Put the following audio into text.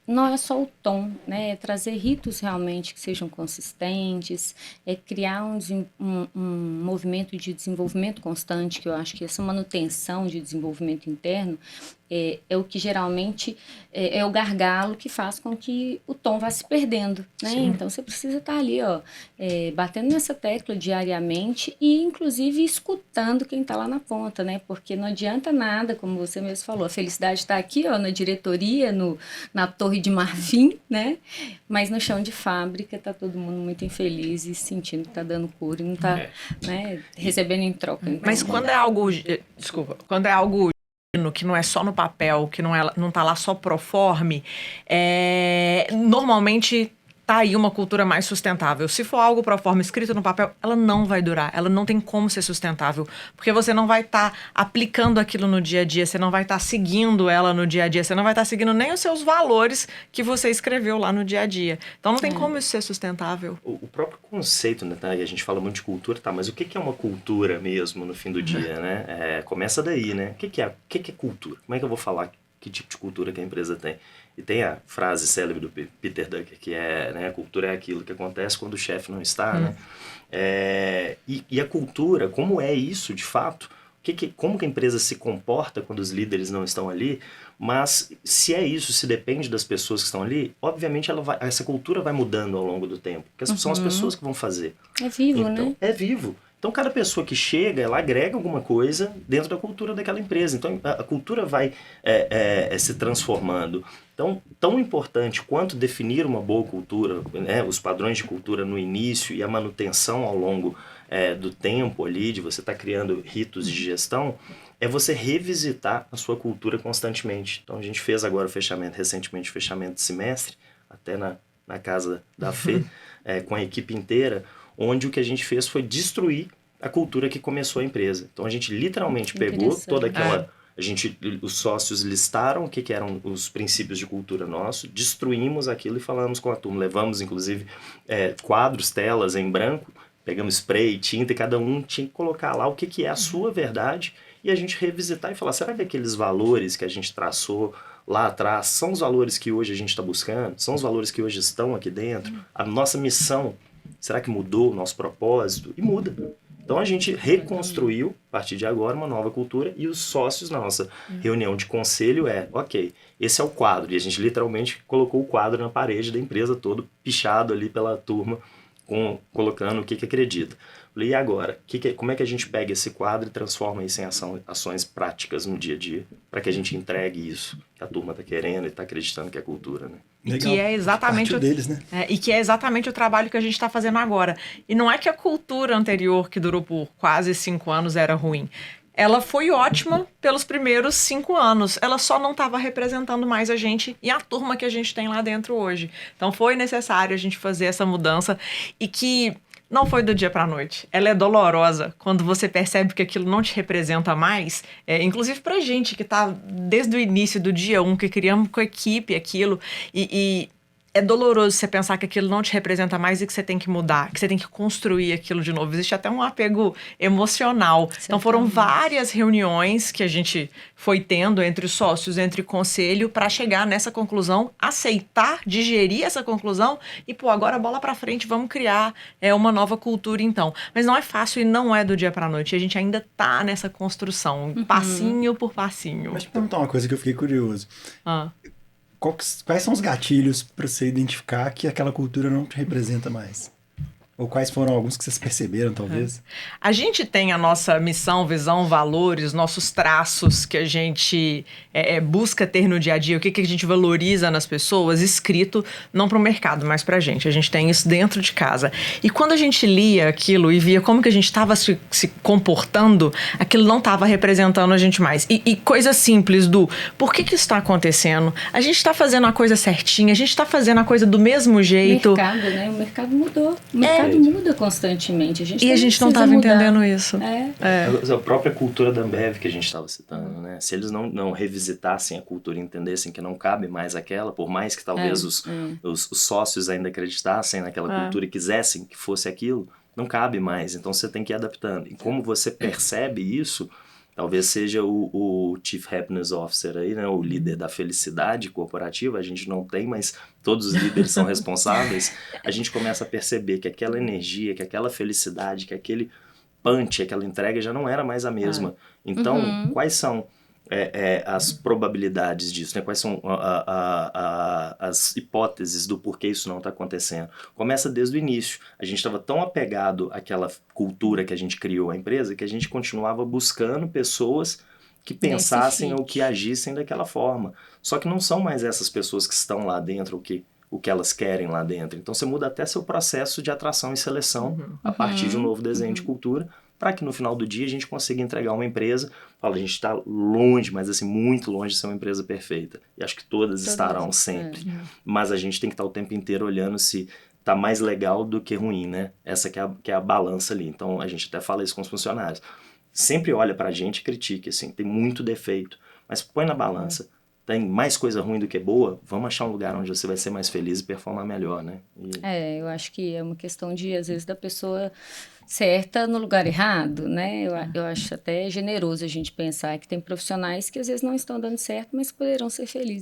não é só o tom, né? É trazer ritos realmente que sejam consistentes, é criar um movimento de desenvolvimento constante, que eu acho que essa manutenção de desenvolvimento interno é o que geralmente é o gargalo que faz com que o tom vá se perdendo, né? Sim. Então você precisa estar ali, ó, batendo nessa tecla diariamente e inclusive escutando quem está lá na ponta, né? Porque não adianta nada, como você mesmo falou, a felicidade está aqui, ó, na diretoria, na torre de marfim, né? Mas no chão de fábrica tá todo mundo muito infeliz e sentindo que tá dando cura e não tá, É. né, E, recebendo em troca. Mas Então, quando é algo, desculpa, quando é algo genuíno, que não é só no papel, que não tá lá só pro forme, normalmente tá aí uma cultura mais sustentável. Se for algo pro forma escrito no papel, ela não vai durar, ela não tem como ser sustentável, porque você não vai estar aplicando aquilo no dia a dia, você não vai estar seguindo ela no dia a dia, você não vai estar seguindo nem os seus valores que você escreveu lá no dia a dia. Então não tem como isso ser sustentável. o próprio conceito, né, tá? E a gente fala muito de cultura, tá? Mas o que é uma cultura mesmo no fim do dia, né? Começa daí, né? O que é cultura? Como é que eu vou falar que tipo de cultura que a empresa tem? E tem a frase célebre do Peter Drucker, que é, né, a cultura é aquilo que acontece quando o chefe não está, né? E a cultura, como é isso de fato? Como que a empresa se comporta quando os líderes não estão ali? Mas se é isso, se depende das pessoas que estão ali, obviamente essa cultura vai mudando ao longo do tempo, porque são as pessoas que vão fazer. é vivo, Então, né? é vivo. Então, cada pessoa que chega, ela agrega alguma coisa dentro da cultura daquela empresa. Então, a cultura vai se transformando. Então, tão importante quanto definir uma boa cultura, né, os padrões de cultura no início e a manutenção ao longo do tempo ali, de você estar criando ritos de gestão, é você revisitar a sua cultura constantemente. Então, a gente fez agora recentemente o fechamento de semestre, até na casa da Fê, com a equipe inteira, onde o que a gente fez foi destruir a cultura que começou a empresa. Então a gente literalmente pegou toda Interessante. aquela. Os sócios listaram o que eram os princípios de cultura nosso, destruímos aquilo e falamos com a turma. Levamos, inclusive, quadros, telas em branco, pegamos spray, tinta e cada um tinha que colocar lá o que é a sua verdade e a gente revisitar e falar: será que aqueles valores que a gente traçou lá atrás são os valores que hoje a gente está buscando? São os valores que hoje estão aqui dentro? A nossa missão, será que mudou o nosso propósito? E muda. Então a gente reconstruiu, a partir de agora, uma nova cultura e os sócios na nossa reunião de conselho ok, esse é o quadro. E a gente literalmente colocou o quadro na parede da empresa todo, pichado ali pela turma, colocando o que acredita. Falei: e agora? Como é que a gente pega esse quadro e transforma isso em ações práticas no dia a dia, para que a gente entregue isso que a turma está querendo e está acreditando que é cultura, né? E que Legal. é exatamente Partiu deles, né? e que é exatamente o trabalho que a gente está fazendo agora. E não é que a cultura anterior, que durou por quase 5 anos, era ruim. Ela foi ótima pelos primeiros 5 anos. Ela só não estava representando mais a gente e a turma que a gente tem lá dentro hoje. Então foi necessário a gente fazer essa mudança e que não foi do dia para a noite. Ela é dolorosa quando você percebe que aquilo não te representa mais. Inclusive pra gente que tá desde o início do dia 1, que criamos com a equipe aquilo. E é doloroso você pensar que aquilo não te representa mais e que você tem que mudar, que você tem que construir aquilo de novo. Existe até um apego emocional. Então foram Certamente. várias reuniões que a gente foi tendo entre os sócios, entre o conselho, para chegar nessa conclusão, aceitar, digerir essa conclusão e, pô, agora bola para frente, vamos criar uma nova cultura então. Mas não é fácil e não é do dia para noite. A gente ainda tá nessa construção, passinho por passinho. Mas te perguntar uma coisa que eu fiquei curioso. Ah. Quais são os gatilhos para você identificar que aquela cultura não te representa mais? Ou quais foram alguns que vocês perceberam, talvez? A gente tem a nossa missão, visão, valores, nossos traços que a gente busca ter no dia a dia, o que a gente valoriza nas pessoas, escrito não para o mercado, mas para a gente. A gente tem isso dentro de casa. E quando a gente lia aquilo e via como que a gente estava se comportando, aquilo não estava representando a gente mais. E coisas simples do por que isso está acontecendo? A gente está fazendo a coisa certinha, a gente está fazendo a coisa do mesmo jeito. Mercado, né? O mercado mudou. O mercado muda constantemente. A gente E a gente não estava entendendo isso. A própria cultura da Ambev que a gente estava citando, né? Se eles não revisitassem a cultura e entendessem que não cabe mais aquela, por mais que talvez os sócios ainda acreditassem naquela cultura e quisessem que fosse aquilo, não cabe mais. Então você tem que ir adaptando. E como você percebe isso, Talvez seja o Chief Happiness Officer aí, né? O líder da felicidade corporativa. A gente não tem, mas todos os líderes são responsáveis. A gente começa a perceber que aquela energia, que aquela felicidade, que aquele punch, aquela entrega já não era mais a mesma. Então, quais são as probabilidades disso, né? Quais são as hipóteses do porquê isso não está acontecendo? Começa desde o início. A gente estava tão apegado àquela cultura que a gente criou a empresa que a gente continuava buscando pessoas que pensassem ou que agissem daquela forma. Só que não são mais essas pessoas que estão lá dentro o que elas querem lá dentro. Então você muda até seu processo de atração e seleção a partir de um novo desenho de cultura, para que no final do dia a gente consiga entregar uma empresa. Fala, a gente está longe, mas assim, muito longe de ser uma empresa perfeita. E acho que todas estarão sempre. Mas a gente tem que estar o tempo inteiro olhando se tá mais legal do que ruim, né? Essa que é a balança ali. Então a gente até fala isso com os funcionários. Sempre olha pra gente e critique, assim, tem muito defeito. Mas põe na balança. Tem mais coisa ruim do que boa, vamos achar um lugar onde você vai ser mais feliz e performar melhor, né? Eu acho que é uma questão de, às vezes, da pessoa certa no lugar errado, né? Eu acho até generoso a gente pensar que tem profissionais que às vezes não estão dando certo, mas que poderão ser felizes.